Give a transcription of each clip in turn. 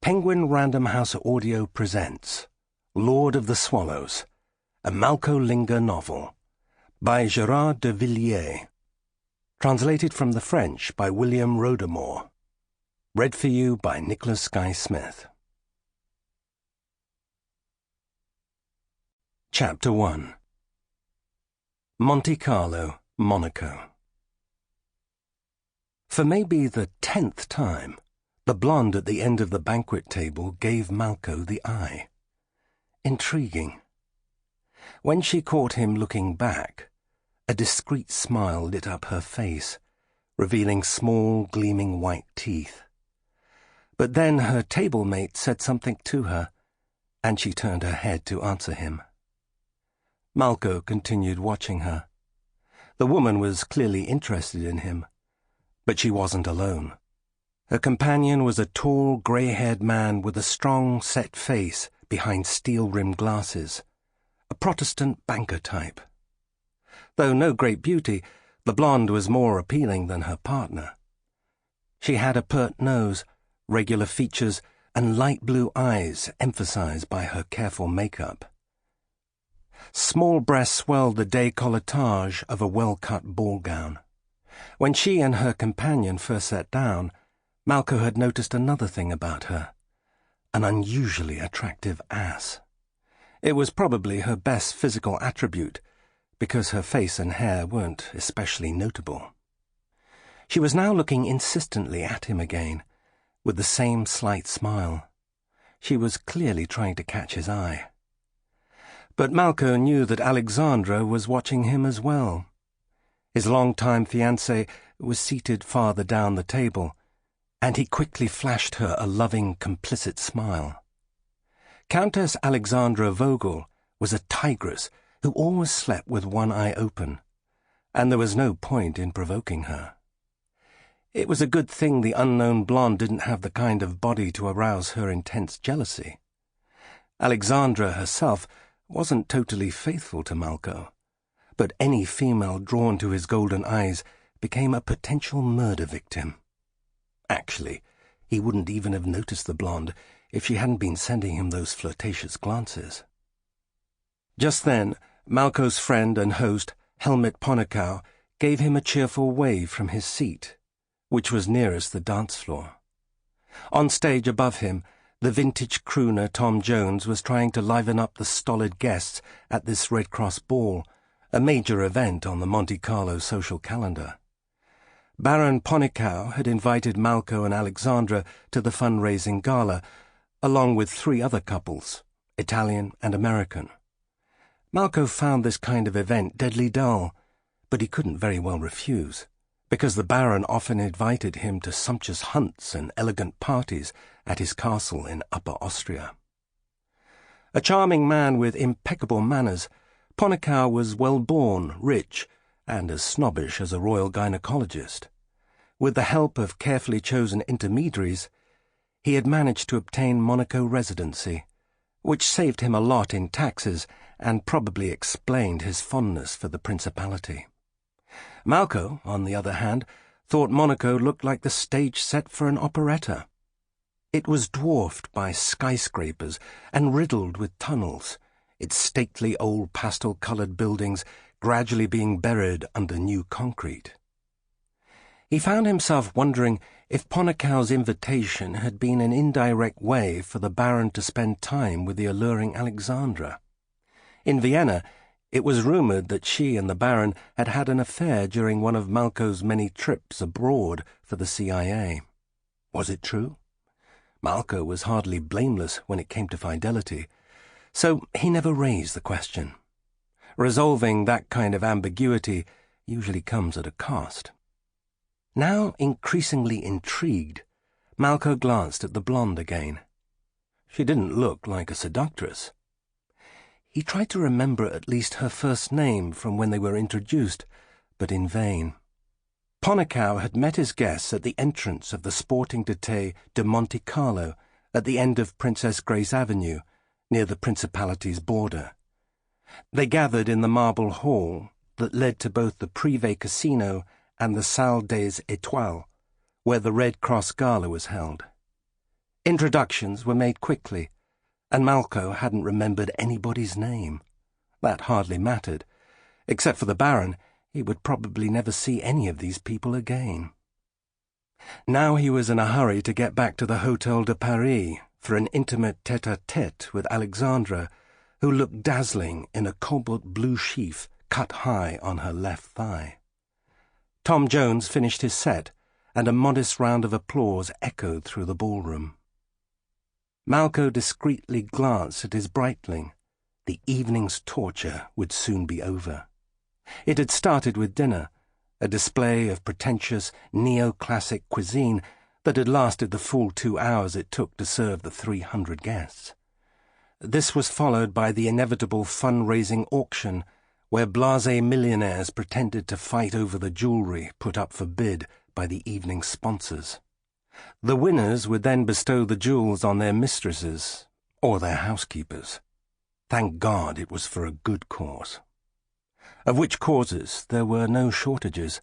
Penguin Random House Audio presents Lord of the Swallows, a Malko Linge novel, by Gérard De Villiers, translated from the French by William Rodemore, read for you by Nicholas Sky Smith. Chapter 1. Monte Carlo, Monaco. For maybe the 10th time, the blonde at the end of the banquet table gave Malko the eye. Intriguing. When she caught him looking back, a discreet smile lit up her face, revealing small, gleaming white teeth. But then her table mate said something to her, and she turned her head to answer him. Malko continued watching her. The woman was clearly interested in him, but she wasn't alone. Her companion was a tall, grey-haired man with a strong, set face behind steel-rimmed glasses, a Protestant banker type. Though no great beauty, the blonde was more appealing than her partner. She had a pert nose, regular features, and light blue eyes emphasized by her careful makeup. Small breasts swelled the décolletage of a well-cut ball gown. When she and her companion first sat down, Malko had noticed another thing about her, an unusually attractive ass. It was probably her best physical attribute, because her face and hair weren't especially notable. She was now looking insistently at him again, with the same slight smile. She was clearly trying to catch his eye. But Malko knew that Alexandra was watching him as well. His long-time fiancée was seated farther down the table, and he quickly flashed her a loving, complicit smile. Countess Alexandra Vogel was a tigress who always slept with one eye open, and there was no point in provoking her. It was a good thing the unknown blonde didn't have the kind of body to arouse her intense jealousy. Alexandra herself wasn't totally faithful to Malko, but any female drawn to his golden eyes became a potential murder victim. Actually, he wouldn't even have noticed the blonde if she hadn't been sending him those flirtatious glances. Just then, Malko's friend and host, Helmut Ponekow, gave him a cheerful wave from his seat, which was nearest the dance floor. On stage above him, the vintage crooner Tom Jones was trying to liven up the stolid guests at this Red Cross ball, a major event on the Monte Carlo social calendar. Baron Ponekow had invited Malko and Alexandra to the fundraising gala, along with 3 other couples, Italian and American. Malko found this kind of event deadly dull, but he couldn't very well refuse, because the Baron often invited him to sumptuous hunts and elegant parties at his castle in Upper Austria. A charming man with impeccable manners, Ponekow was well-born, rich, and as snobbish as a royal gynecologist. With the help of carefully chosen intermediaries, he had managed to obtain Monaco residency, which saved him a lot in taxes and probably explained his fondness for the principality. Malko, on the other hand, thought Monaco looked like the stage set for an operetta. It was dwarfed by skyscrapers and riddled with tunnels, its stately old pastel-coloured buildings gradually being buried under new concrete. He found himself wondering if Ponekow's invitation had been an indirect way for the Baron to spend time with the alluring Alexandra. In Vienna, it was rumoured that she and the Baron had had an affair during one of Malko's many trips abroad for the CIA. Was it true? Malko was hardly blameless when it came to fidelity, so he never raised the question. Resolving that kind of ambiguity usually comes at a cost. Now increasingly intrigued, Malko glanced at the blonde again. She didn't look like a seductress. He tried to remember at least her first name from when they were introduced, but in vain. Ponekow had met his guests at the entrance of the Sporting d'été de Monte Carlo at the end of Princess Grace Avenue, near the Principality's border. They gathered in the marble hall that led to both the Privé Casino and the Salle des Étoiles, where the Red Cross Gala was held. Introductions were made quickly, and Malko hadn't remembered anybody's name. That hardly mattered. Except for the Baron, he would probably never see any of these people again. Now he was in a hurry to get back to the Hôtel de Paris for an intimate tête-à-tête with Alexandra, who looked dazzling in a cobalt blue sheath cut high on her left thigh. Tom Jones finished his set, and a modest round of applause echoed through the ballroom. Malko discreetly glanced at his Breitling. The evening's torture would soon be over. It had started with dinner, a display of pretentious neoclassic cuisine that had lasted the full 2 hours it took to serve the 300 guests. This was followed by the inevitable fund-raising auction, where blasé millionaires pretended to fight over the jewellery put up for bid by the evening's sponsors. The winners would then bestow the jewels on their mistresses or their housekeepers. Thank God it was for a good cause. Of which causes there were no shortages.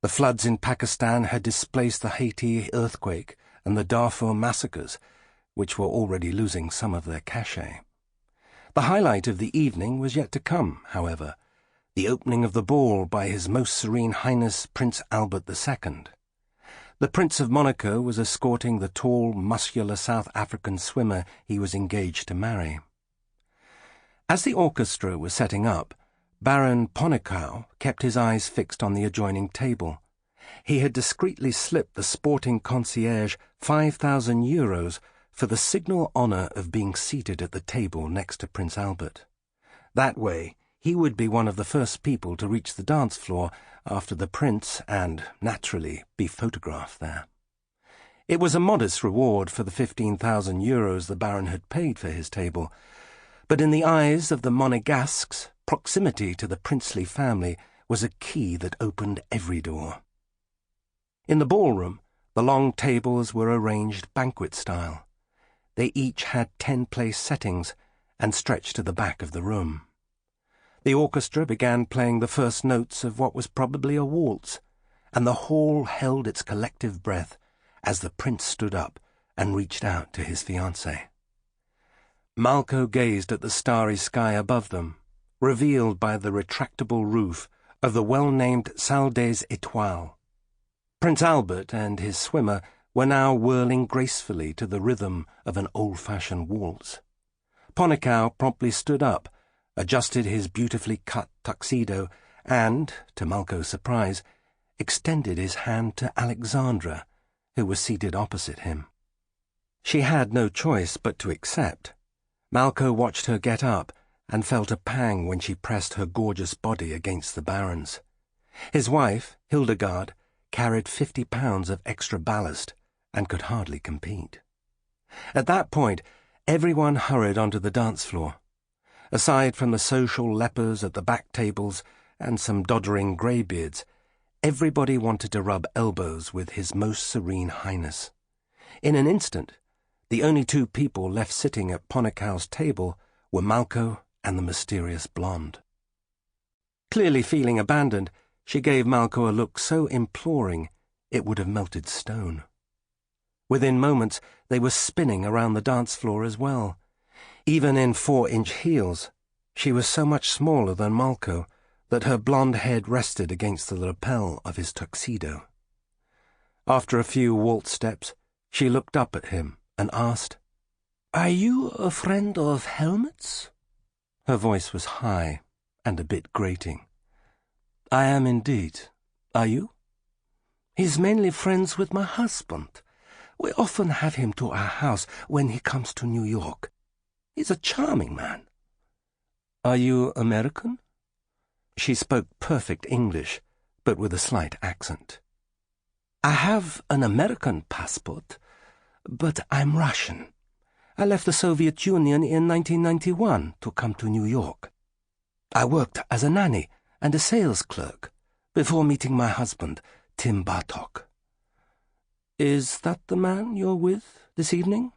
The floods in Pakistan had displaced the Haiti earthquake and the Darfur massacres, which were already losing some of their cachet. The highlight of the evening was yet to come, however, the opening of the ball by His Most Serene Highness Prince Albert II. The Prince of Monaco was escorting the tall, muscular South African swimmer he was engaged to marry. As the orchestra was setting up, Baron Monaco kept his eyes fixed on the adjoining table. He had discreetly slipped the sporting concierge 5,000 euros for the signal honour of being seated at the table next to Prince Albert. That way, he would be one of the first people to reach the dance floor after the prince and, naturally, be photographed there. It was a modest reward for the 15,000 euros the Baron had paid for his table, but in the eyes of the Monegasques, proximity to the princely family was a key that opened every door. In the ballroom, the long tables were arranged banquet-style. They each had 10-place settings and stretched to the back of the room. The orchestra began playing the first notes of what was probably a waltz, and the hall held its collective breath as the prince stood up and reached out to his fiancée. Malko gazed at the starry sky above them, revealed by the retractable roof of the well-named Salle des Étoiles. Prince Albert and his swimmer were now whirling gracefully to the rhythm of an old-fashioned waltz. Monaco promptly stood up, adjusted his beautifully cut tuxedo, and, to Malko's surprise, extended his hand to Alexandra, who was seated opposite him. She had no choice but to accept. Malko watched her get up and felt a pang when she pressed her gorgeous body against the Baron's. His wife, Hildegard, carried 50 pounds of extra ballast and could hardly compete. At that point, everyone hurried onto the dance floor. Aside from the social lepers at the back tables and some doddering greybeards, everybody wanted to rub elbows with His Most Serene Highness. In an instant, the only two people left sitting at Monaco's table were Malko and the mysterious blonde. Clearly feeling abandoned, she gave Malko a look so imploring it would have melted stone. Within moments, they were spinning around the dance floor as well. Even in 4-inch heels, she was so much smaller than Malko that her blonde head rested against the lapel of his tuxedo. After a few waltz steps, she looked up at him and asked, "Are you a friend of Helmut's?" Her voice was high and a bit grating. "I am indeed. Are you?" "He's mainly friends with my husband. We often have him to our house when he comes to New York. He's a charming man." "Are you American?" She spoke perfect English, but with a slight accent. "I have an American passport, but I'm Russian. I left the Soviet Union in 1991 to come to New York. I worked as a nanny and a sales clerk before meeting my husband, Tim Bartok." "Is that the man you're with this evening?"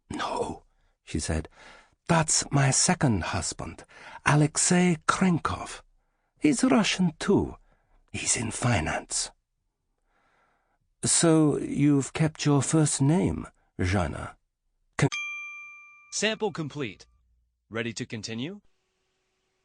"No," she said. "That's my second husband, Alexei Khrenkov. He's Russian too. He's in finance." "So you've kept your first name, Zhanna?" Sample complete. Ready to continue?